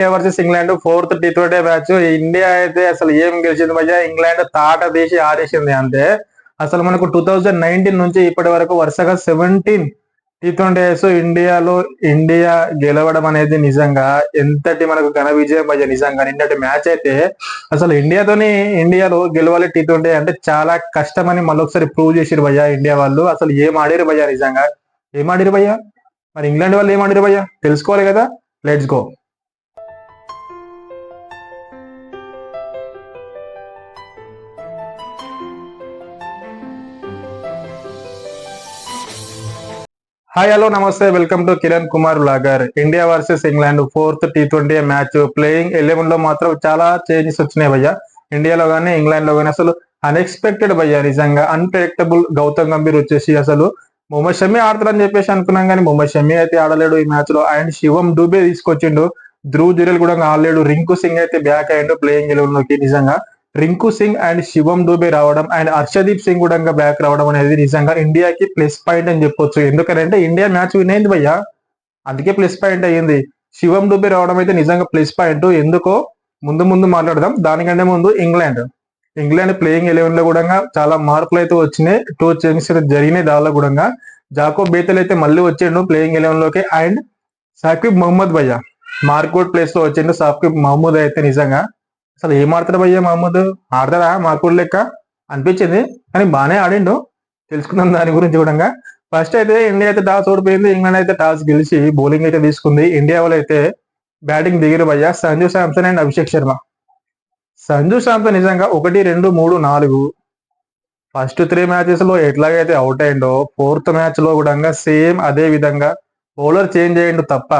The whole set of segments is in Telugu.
India versus England 4th T20 match. India అయితే అసలు ఏం గెలిచింది భయ్యా, ఇంగ్లాండ్ తాట తీసి ఆడేసింది అంతే. అసలు మనకు 2019 నుంచి ఇప్పటి వరకు వరుసగా 17 T20s ఇండియా గెలవడం అనేది నిజంగా ఎంతటి మనకు ఘన విజయం భయ్య. నిజంగా నిన్నటి మ్యాచ్ అయితే అసలు ఇండియాలో గెలవాలి T20 అంటే చాలా కష్టమని మళ్ళొకసారి ప్రూవ్ చేసిరు భయ్య. ఇండియా వాళ్ళు అసలు ఏం ఆడిరు భయ్య, నిజంగా ఏం ఆడిరు భయ్య. మరి ఇంగ్లాండ్ వాళ్ళు ఏం ఆడిరు భయ్య తెలుసుకోవాలి కదా. Let's go. హాయ్ హలో నమస్తే, welcome to Kiran Kumar blogger. India versus England 4th T20 match. Playing 11 లో మాత్రం చాలా చేంజెస్ వచ్చినాయి భయ్య. ఇండియాలో కానీ ఇంగ్లాండ్ లో కానీ అసలు అన్ఎక్స్పెక్టెడ్ భయ్య, నిజంగా అన్ప్రెడిక్టబుల్. గౌతమ్ గంభీర్ వచ్చేసి అసలు మొహమ్మద్ షమి ఆడతారని చెప్పేసి అనుకున్నాం, కానీ మొహమ్మద్ షమి అయితే ఆడలేడు ఈ మ్యాచ్ లో. అండ్ శివం డూబే తీసుకొచ్చిండు, ధ్రువ్ జురేల్ కూడా ఆడలేడు. రింకు సింగ్ అయితే బ్యాక్ అయ్యిండు ప్లేయింగ్ 11 లోకి. నిజంగా రింకు సింగ్ అండ్ శివం డూబే రావడం అండ్ హర్షదీప్ సింగ్ కూడా బ్యాక్ రావడం అనేది నిజంగా ఇండియాకి ప్లస్ పాయింట్ అని చెప్పొచ్చు. ఎందుకంటే ఇండియా మ్యాచ్ విన్ అయింది భయ్య, అందుకే ప్లస్ పాయింట్ అయ్యింది. శివం డూబే రావడం అయితే నిజంగా ప్లస్ పాయింట్. ఎందుకో ముందు మాట్లాడదాం. దానికంటే ముందు ఇంగ్లాండ్ ప్లేయింగ్ 11 లో కూడా చాలా మార్పులు అయితే వచ్చినాయి. 2 చేంజెస్ జరిగినాయి. దానిలో కూడా జాకోబ్ బేతల్ అయితే మళ్ళీ వచ్చిండు ప్లేయింగ్ 11 లోకి. అండ్ సాకిబ్ మహమ్మద్ భయ్య మార్కౌట్ ప్లేస్ లో వచ్చిండు. సాకిబ్ మహమ్మద్ అయితే నిజంగా అసలు ఏం ఆడతాడు భయ్య, మహమ్మద్ ఆడతాడా మార్కౌట్ లెక్క అనిపించింది, కానీ బాగానే ఆడిండు. తెలుసుకుందాం దాని గురించి కూడా. ఫస్ట్ అయితే ఇండియా అయితే టాస్ ఓడిపోయింది, ఇంగ్లాండ్ అయితే టాస్ గెలిచి బౌలింగ్ అయితే తీసుకుంది. ఇండియా వాళ్ళు అయితే బ్యాటింగ్ దిగిరు భయ్య. సంజు శాంసన్ అండ్ అభిషేక్ శర్మ. సంజు శాంసన్ నిజంగా 1, 2, 3, 4 ఫస్ట్ 3 మ్యాచెస్ లో ఎట్లాగైతే అవుట్ అయిండో 4th మ్యాచ్ లో కూడా సేమ్ అదే విధంగా బౌలర్ చేంజ్ అయ్యిండు తప్ప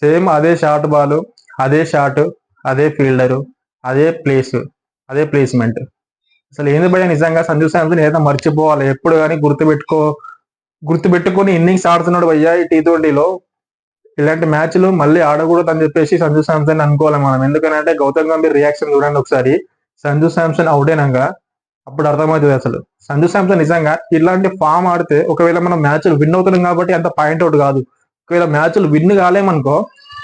సేమ్ అదే షార్ట్ బాల్, అదే షాట్, అదే ఫీల్డరు, అదే ప్లేస్మెంట్. అసలు ఏంది భయ్య, నిజంగా సంజు శాంసన్ ఏదైనా మర్చిపోవాలి. ఎప్పుడు కానీ గుర్తుపెట్టుకొని ఇన్నింగ్స్ ఆడుతున్నాడు భయ్య ఈ T20లో. ఇలాంటి మ్యాచ్లు మళ్ళీ ఆడకూడదు అని చెప్పేసి సంజు శాంసన్ అనుకోవాలి మనం. ఎందుకంటే గౌతమ్ గంభీర్ రియాక్షన్ చూడండి ఒకసారి. సంజు శాంసన్ అవుట్ అయినాక అప్పుడు అర్థమవుతుంది అసలు. సంజు శాంసన్ నిజంగా ఇలాంటి ఫామ్ ఆడితే ఒకవేళ మనం మ్యాచ్లు విన్ అవుతున్నాం కాబట్టి అంత పాయింట్ అవుట్ కాదు. ఒకవేళ మ్యాచ్లు విన్ కాలేమనుకో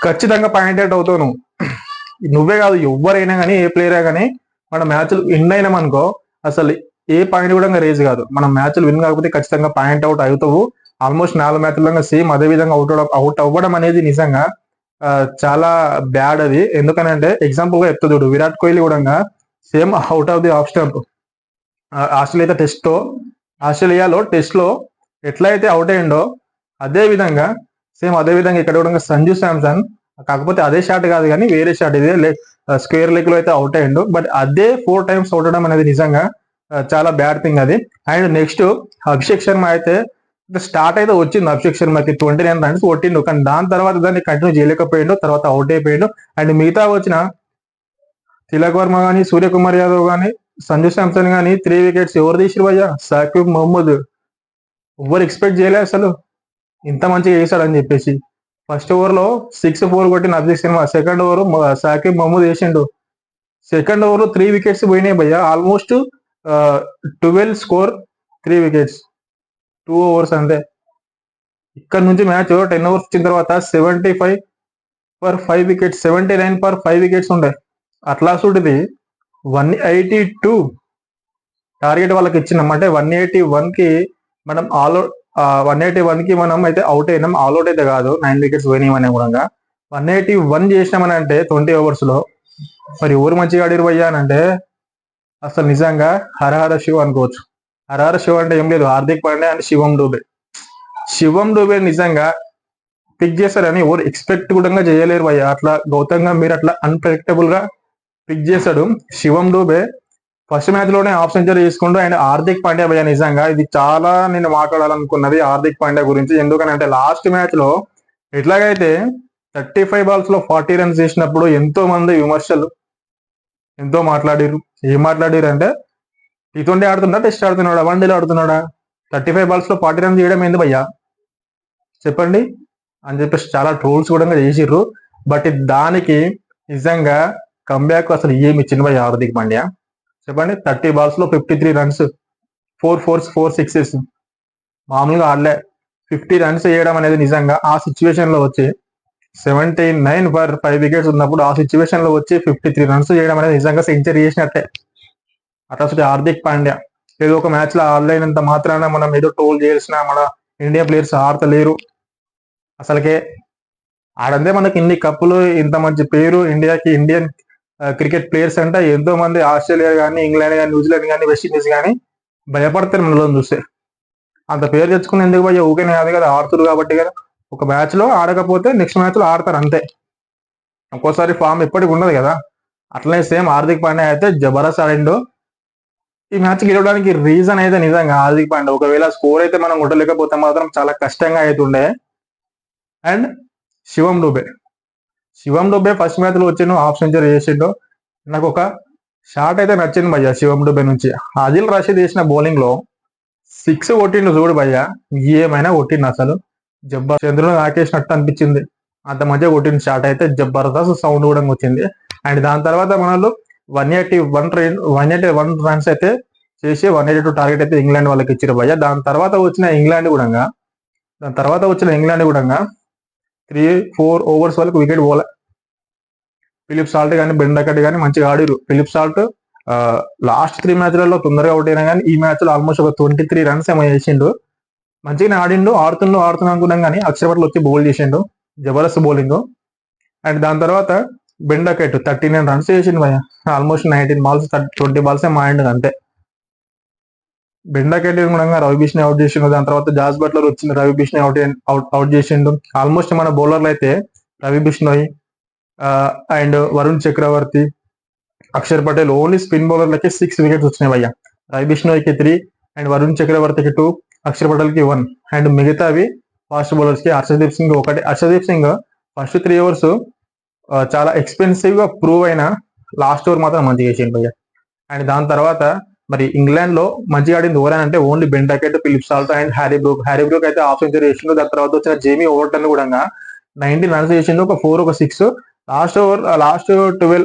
ఖచ్చితంగా పాయింట్ అవుట్ అవుతావు నువ్వు. నువ్వే కాదు ఎవరైనా కానీ, ఏ ప్లేయర్ కానీ మన మ్యాచ్లు విన్ అయినామనుకో అసలు ఏ పాయింట్ కూడా రేజ్ కాదు. మనం మ్యాచ్లు విన్ కాకపోతే ఖచ్చితంగా పాయింట్ అవుట్ అవుతావు. ఆల్మోస్ట్ 4 మ్యాచ్లలో సేమ్ అదే విధంగా అవుట్ అవ్వడం అనేది నిజంగా చాలా బ్యాడ్ అది. ఎందుకనంటే ఎగ్జాంపుల్ గా చెప్తా చూడు, విరాట్ కోహ్లీ కూడా same out of the off stump ఆస్ట్రేలియాలో టెస్ట్ లో ఎట్లా అయితే అవుట్ అయ్యిండో అదే విధంగా ఇక్కడ కూడా సంజు శాంసన్, కాకపోతే అదే షాట్ కాదు కానీ వేరే షాట్, ఇదే స్క్వేర్ లెగ్ లో అయితే అవుట్ అయ్యిండు. బట్ అదే 4 times అవుట్ అవడం అనేది నిజంగా చాలా బ్యాడ్ థింగ్ అది. అండ్ నెక్స్ట్ అభిషేక్ శర్మ అయితే స్టార్ట్ అయితే వచ్చింది. అభిషేక్ శర్మకి 29 runs కొట్టిండు, కానీ దాని తర్వాత దాన్ని కంటిన్యూ చేయలేకపోయిండు, తర్వాత అవుట్ అయిపోయిండు. అండ్ మిగతా వచ్చిన తిలక్ వర్మ కానీ, సూర్యకుమార్ యాదవ్ కానీ, సంజు శాంసన్ కానీ 3 wickets ఎవరు తీసిరు భయ్య? సాకిబ్ మహమ్మద్. ఎవరు ఎక్స్పెక్ట్ చేయలే అసలు ఇంత మంచిగా చేశాడని చెప్పేసి. ఫస్ట్ ఓవర్ లో 6, 4 కొట్టిన అభిషేక్ శర్మ, సెకండ్ ఓవర్ సాకిబ్ మహమ్మద్ వేసిండు. సెకండ్ ఓవర్ లో 3 wickets పోయినాయి భయ్య. ఆల్మోస్ట్ 12 score, 3 wickets, 2 overs అంతే. ఇక్కడ నుంచి మ్యాచ్ 10 overs వచ్చిన తర్వాత 75 for 5 wickets, 79 for 5 wickets ఉండే. అట్లా చూడది 182 టార్గెట్ వాళ్ళకి ఇచ్చినాం. అంటే 181 కి మనం 181 కి మనం అయితే అవుట్ అయినాం. ఆల్అౌట్ అయితే కాదు, 9 wickets పోయినామనే కూడా 181 చేసినామని అంటే 20 overs లో. మరి ఎవరు మంచిగా ఆడిరు భయ్యా అని అంటే అసలు నిజంగా హరహర శివ అనుకోవచ్చు. హరహర శివ అంటే ఏం లేదు, హార్దిక్ పాండే అండ్ శివం డూబే నిజంగా పిక్ చేశారని ఎవరు ఎక్స్పెక్ట్ కూడా చేయలేరు భయ్య. అట్లా గౌతమ్ గంభీర్ అట్లా అన్ప్రెడిక్టబుల్ గా పిక్ చేశాడు. శివం డూబే ఫస్ట్ మ్యాచ్ లోనే హాఫ్ సెంచరీ చేసుకుంటూ. అండ్ హార్దిక్ పాండ్యా భయ్య, నిజంగా ఇది చాలా నేను మాట్లాడాలనుకున్నది హార్దిక్ పాండ్యా గురించి. ఎందుకనంటే లాస్ట్ మ్యాచ్ లో ఎట్లాగైతే 35 balls లో 40 runs చేసినప్పుడు ఎంతో మంది విమర్శలు ఎంతో మాట్లాడిరు. ఏం మాట్లాడిరు అంటే T20 ఆడుతున్నా, టెస్ట్ ఆడుతున్నాడా, వన్డేలో ఆడుతున్నాడా, 35 balls లో 40 runs చేయడం ఏంది భయ్యా చెప్పండి అని చెప్పేసి చాలా ట్రోల్స్ కూడా చేసిర్రు. బట్ దానికి నిజంగా కంబ్యాక్ అసలు ఏమి ఇచ్చింది భయ్య హార్దిక్ పాండ్యా చెప్పండి. 30 balls లో 53 runs, 4 4s, 4 6s, మామూలుగా ఆడలే. 50 runs చేయడం అనేది నిజంగా ఆ సిచ్యువేషన్ లో వచ్చి 79 ఫర్ 5 వికెట్స్ ఉన్నప్పుడు ఆ సిచ్యువేషన్ లో వచ్చి 53 రన్స్ చేయడం అనేది నిజంగా సెంచరీ చేసినట్టే. అట్లా హార్దిక్ పాండ్యా ఏదో ఒక మ్యాచ్ లో ఆడలేనంత మాత్రాన మనం ఏదో ట్రోల్ చేయాల్సిన మన ఇండియా ప్లేయర్స్ ఆడతలేరు అసలుకే. ఆడందే మనకి ఇన్ని కప్పులు, ఇంత మంచి పేరు ఇండియాకి. ఇండియన్ క్రికెట్ ప్లేయర్స్ అంటే ఎంతో మంది ఆస్ట్రేలియా కానీ, ఇంగ్లాండ్ కానీ, న్యూజిలాండ్ కానీ, వెస్టిండీస్ కానీ భయపడతారు మనలో చూస్తే. అంత పేరు తెచ్చుకుని ఎందుకు పోయి ఊకేనే కాదు కదా, ఆడుతురు కాబట్టి కదా. ఒక మ్యాచ్ లో ఆడకపోతే నెక్స్ట్ మ్యాచ్ లో ఆడతారు అంతే. ఒక్కోసారి ఫామ్ ఎప్పటికి ఉండదు కదా. అట్లనే సేమ్ హార్దిక్ పాండ్యా అయితే జబర్దస్త్ ఆడిండు. ఈ మ్యాచ్ గెలవడానికి రీజన్ అయితే నిజంగా హార్దిక్ పాండ్యా. ఒకవేళ స్కోర్ అయితే మనం కొట్టలేకపోతే మాత్రం చాలా కష్టంగా అవుతుండే. And Shivam Dube first match లో వచ్చిండు, హాఫ్ సెంచరీ చేసిండు. నాకు ఒక షాట్ అయితే నచ్చింది భయ్య శివం దుబే నుంచి. ఆదిల్ రషీద్ వేసిన బౌలింగ్ లో 6 కొట్టిండు చూడు భయ్య, ఏమైనా కొట్టిండు అసలు. చంద్రుని ఆకేసినట్టు అనిపించింది, అంత మంచిగా కొట్టిండు షాట్ అయితే. జబర్దస్త్ సౌండ్ కూడా వచ్చింది. అండ్ దాని తర్వాత మనలో 181 రన్స్ అయితే చేసి 182 టార్గెట్ అయితే ఇంగ్లాండ్ వాళ్ళకి ఇచ్చారు భయ్య. దాని తర్వాత వచ్చిన ఇంగ్లాండ్ కూడా 3-4 ఓవర్స్ వరకు వికెట్ పోలే. ఫిలిప్ సాల్ట్ కానీ, బెండకట్ కానీ మంచిగా ఆడిరు. ఫిలిప్ సాల్ట్ లాస్ట్ 3 మ్యాచ్లలో తొందరగా అవుట్ అయినా కానీ ఈ మ్యాచ్ లో ఆల్మోస్ట్ ఒక 23 రన్స్ ఏమో చేసిండు. మంచిగానే ఆడిండు. ఆడుతున్నా అనుకున్నాం కానీ అక్షర్ పటేల్ వచ్చి బౌల్ చేసిండు, జబర్దస్త్ బౌలింగ్. అండ్ దాని తర్వాత బెండకట్ 39 రన్స్ చేసిండు భయ. ఆల్మోస్ట్ 19 బాల్స్ 20 బాల్స్ ఏమో ఆడిండు అంతే. బెండకట్ కూడా రవి బిష్ని అవుట్ చేసిండు. దాని తర్వాత జాస్ బట్లర్ వచ్చింది, రవి బిష్ని అవుట్ చేసిండు. ఆల్మోస్ట్ మన బౌలర్లు అయితే Ravi Bishnoi and Varun Chakravarthy, Akshar Patel only spin బౌలర్లకి 6 వికెట్స్ వచ్చినాయి భయ్య. రవి బిష్నోయ్కి 3 అండ్ వరుణ్ చక్రవర్తికి 2, అక్షర్ పటేల్కి 1. అండ్ మిగతావి ఫాస్ట్ బౌలర్స్ కి హర్షదీప్ సింగ్ ఒకటి. హర్షదీప్ సింగ్ ఫస్ట్ 3 ఓవర్స్ చాలా ఎక్స్పెన్సివ్ గా ప్రూవ్ అయిన లాస్ట్ ఓవర్ మాత్రం మంచిగా చేసిండు భయ్య. అండ్ దాని తర్వాత మరి ఇంగ్లాండ్ లో మంచిగా ఆడింది ఎవరైనా అంటే only Ben Duckett, Philip Salt and Harry Brook అయితే హాఫ్ సెంచరీ చేసిండు. దాని తర్వాత వచ్చిన జేమీ ఓవర్టన్ కూడా 19 రన్స్ చేసిండు, ఒక 4 ఒక 6. లాస్ట్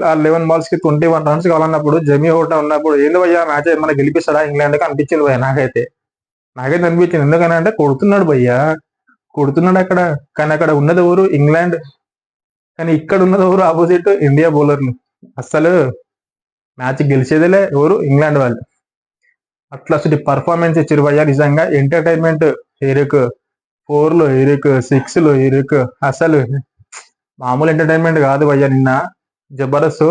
11 బాల్స్ కి 21 రన్స్ కావాలన్నప్పుడు జేమీ ఓవర్టన్ ఉన్నప్పుడు ఏంది భయ్య మ్యాచ్ మన గెలిపిస్తాడా ఇంగ్లాండ్ కి అనిపించింది భయ్య. నాకైతే అనిపించింది. ఎందుకని అంటే కొడుతున్నాడు భయ్య, కొడుతున్నాడు అక్కడ. కానీ అక్కడ ఉన్నది ఎవరు ఇంగ్లాండ్, కానీ ఇక్కడ ఉన్నది ఎవరు ఆపోజిట్ ఇండియా బౌలర్లు. అస్సలు మ్యాచ్ గెలిచేదేలే ఎవరు ఇంగ్లాండ్ వాళ్ళు. అట్లా అసలు పర్ఫార్మెన్స్ ఇచ్చారు భయ్య. నిజంగా ఎంటర్టైన్మెంట్ ఇరుకు, 4లు ఇరుకు, 6లు ఇరుకు, అసలు మామూలు ఎంటర్టైన్మెంట్ కాదు భయ్య. నిన్న జబర్దస్త్.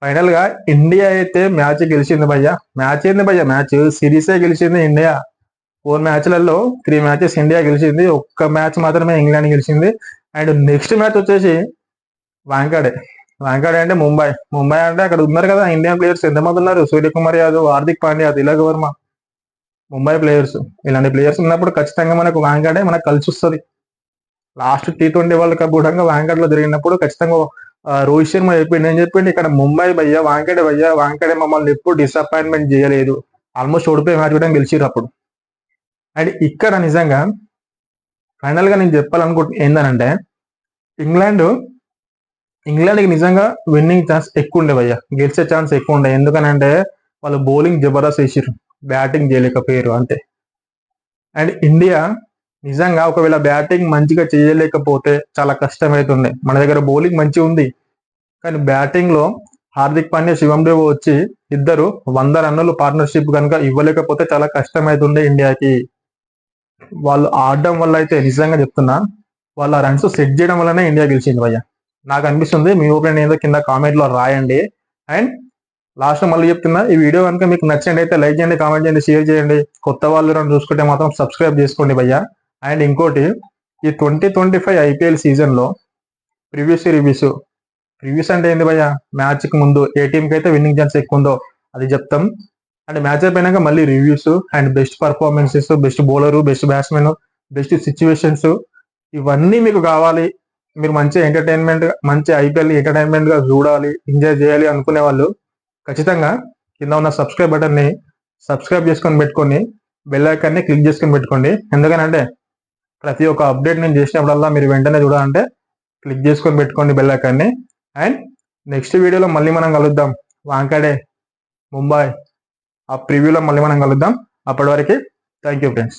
ఫైనల్ గా ఇండియా అయితే మ్యాచ్ గెలిచింది భయ్య. మ్యాచ్ ఏంది భయ్య, మ్యాచ్ సిరీసే గెలిచింది ఇండియా. 4 మ్యాచ్లలో 3 మ్యాచెస్ ఇండియా గెలిచింది, ఒక్క మ్యాచ్ మాత్రమే ఇంగ్లాండ్ గెలిచింది. అండ్ నెక్స్ట్ మ్యాచ్ వచ్చేసి వాంకడే అంటే ముంబై అంటే అక్కడ ఉన్నారు కదా ఇండియన్ ప్లేయర్స్ ఎంతమంది ఉన్నారు, సూర్యకుమార్ యాదవ్, హార్దిక్ పాండ్యా, తిలక్ వర్మ, ముంబై ప్లేయర్స్. ఇలాంటి ప్లేయర్స్ ఉన్నప్పుడు ఖచ్చితంగా మనకు వాంకడే మనకు కలిసి వస్తుంది. లాస్ట్ T20 వరల్డ్ కప్ కూడా వాంకడ్ లో జరిగినప్పుడు ఖచ్చితంగా రోహిత్ శర్మ చెప్పిండు, ఏం చెప్పిండు, ఇక్కడ ముంబై భయ్య వాంకడే మమ్మల్ని ఎప్పుడు డిసప్పాయింట్మెంట్ చేయలేదు. ఆల్మోస్ట్ ఓడిపోయి మ్యాచ్ కూడా గెలిచిరు అప్పుడు. అండ్ ఇక్కడ నిజంగా ఫైనల్ గా నేను చెప్పాలనుకుంటున్నా ఏందనంటే ఇంగ్లాండ్కి నిజంగా విన్నింగ్ ఛాన్స్ ఎక్కువ ఉండే భయ్య, గెలిచే ఛాన్స్ ఎక్కువ ఉండే. ఎందుకనంటే వాళ్ళు బౌలింగ్ జబర్దస్త్ వేసిరు, బ్యాటింగ్ చేయలేకపోయారు అంతే. అండ్ ఇండియా నిజంగా ఒకవేళ బ్యాటింగ్ మంచిగా చేయలేకపోతే చాలా కష్టమవుతుండే. మన దగ్గర బౌలింగ్ మంచిగా ఉంది, కానీ బ్యాటింగ్ లో హార్దిక్ పాండ్యా, శివం దేవ్ వచ్చి ఇద్దరు 100 రన్నులు పార్ట్నర్షిప్ కనుక ఇవ్వలేకపోతే చాలా కష్టమవుతుండే ఇండియాకి. వాళ్ళు ఆడడం వల్ల అయితే నిజంగా చెప్తున్నా, వాళ్ళ రన్స్ సెట్ చేయడం వల్లనే ఇండియా గెలిచింది భయ్య. నాకు అనిపిస్తుంది. మీ ఒపీనియన్ ఏదో కింద కామెంట్ లో రాయండి. అండ్ లాస్ట్ మళ్ళీ చెప్తున్నా, ఈ వీడియో కనుక మీకు నచ్చండి అయితే లైక్ చేయండి, కామెంట్ చేయండి, షేర్ చేయండి. కొత్త వాళ్ళు చూసుకుంటే మాత్రం సబ్స్క్రైబ్ చేసుకోండి భయ్య. అండ్ ఇంకోటి, ఈ 2025 ఐపీఎల్ సీజన్ లో రివ్యూస్ అంటే ఏంది భయ్య, మ్యాచ్ కి ముందు ఏ టీం కి అయితే విన్నింగ్ ఛాన్స్ ఎక్కువ ఉందో అది చెప్తాం. అండ్ మ్యాచ్ అయిపోయినాక మళ్ళీ reviews and best performances, best bowler, best batsmen, best situations, ఇవన్నీ మీకు కావాలి. మీరు మంచి ఐపీఎల్ ఎంటర్టైన్మెంట్ గా చూడాలి, ఎంజాయ్ చేయాలి అనుకునే వాళ్ళు ఖచ్చితంగా కింద ఉన్న సబ్స్క్రైబ్ బటన్ ని సబ్స్క్రైబ్ చేసుకొని పెట్టుకొని బెల్ ఐకాన్ ని క్లిక్ చేసుకొని పెట్టుకోండి. ఎందుకనంటే ప్రతి ఒక్క అప్డేట్ నేను చేసినప్పుడల్లా మీరు వెంటనే చూడాలంటే క్లిక్ చేసుకొని పెట్టుకోండి బెల్ ఐకాన్ ని. అండ్ నెక్స్ట్ వీడియోలో మళ్ళీ మనం కలుద్దాం. వాంకడే, ముంబై ఆ ప్రివ్యూలో మళ్ళీ మనం కలుద్దాం. అప్పటి వరకు థ్యాంక్ యూ ఫ్రెండ్స్.